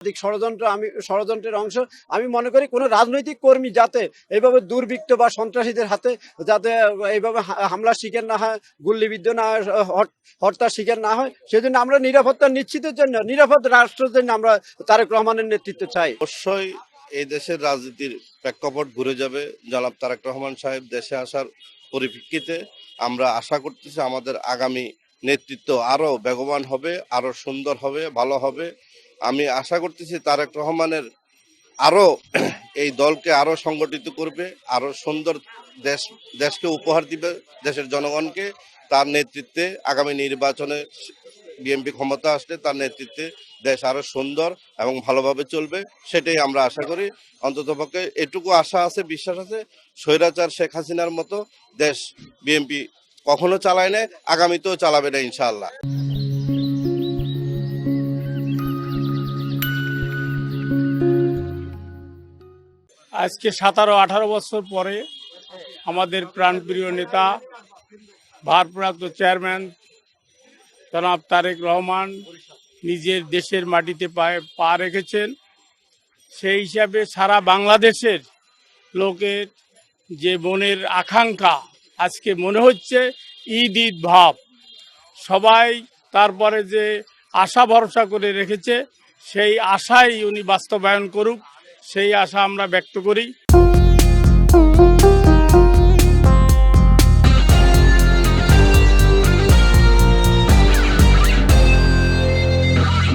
ষড়যন্ত্রের অংশ। আমি মনে করি কোনো রাজনৈতিক কর্মী যাতে এইভাবে দুর্বৃত্ত বা সন্ত্রাসীদের হাতে যাতে এইভাবে হামলার শিকার না হয়, গুল্লিবিদ্ধ না হয়, হত্যার শিকার না হয়, সেজন্য আমরা নিরাপত্তা নিশ্চিতের জন্য, নিরাপদ রাষ্ট্রের জন্য আমরা তারেক রহমানের নেতৃত্ব চাই। অবশ্যই এই দেশের রাজনীতির প্রেক্ষাপট ঘুরে যাবে জনাব তারেক রহমান সাহেব দেশে আসার পরিপ্রেক্ষিতে। আমরা আশা করতেছি আমাদের আগামী নেতৃত্ব আরো বেগবান হবে, আরো সুন্দর হবে, ভালো হবে। আমি আশা করতেছি তারেক রহমানের আরো এই দলকে আরো সংগঠিত করবে, আরো সুন্দর দেশকে উপহার দিবে দেশের জনগণকে। তার নেতৃত্বে আগামী নির্বাচনে বিএনপি ক্ষমতা আসলে তার নেতৃত্বে দেশ আরো সুন্দর এবং ভালোভাবে চলবে, সেটাই আমরা আশা করি। অন্ততপক্ষে এটুকু আশা আছে, বিশ্বাস আছে, স্বৈরাচার শেখ হাসিনার মতো দেশ বিএনপি কখনো চালায় না, আগামীতেও চালাবে না ইনশাআল্লাহ। আজকে 17-18 বছর পরে আমাদের প্রাণপ্রিয় নেতা, ভারপ্রাপ্ত চেয়ারম্যান জনাব তারেক রহমান নিজের দেশের মাটিতে পা রেখেছেন। সেই হিসাবে সারা বাংলাদেশের লোকের যে মনের আকাঙ্ক্ষা, আজকে মনে হচ্ছে ঈদ ঈদ ভাব। সবাই তারপরে যে আশা ভরসা করে রেখেছে, সেই আশাই উনি বাস্তবায়ন করুক, সেই আশা আমরা ব্যক্ত করি।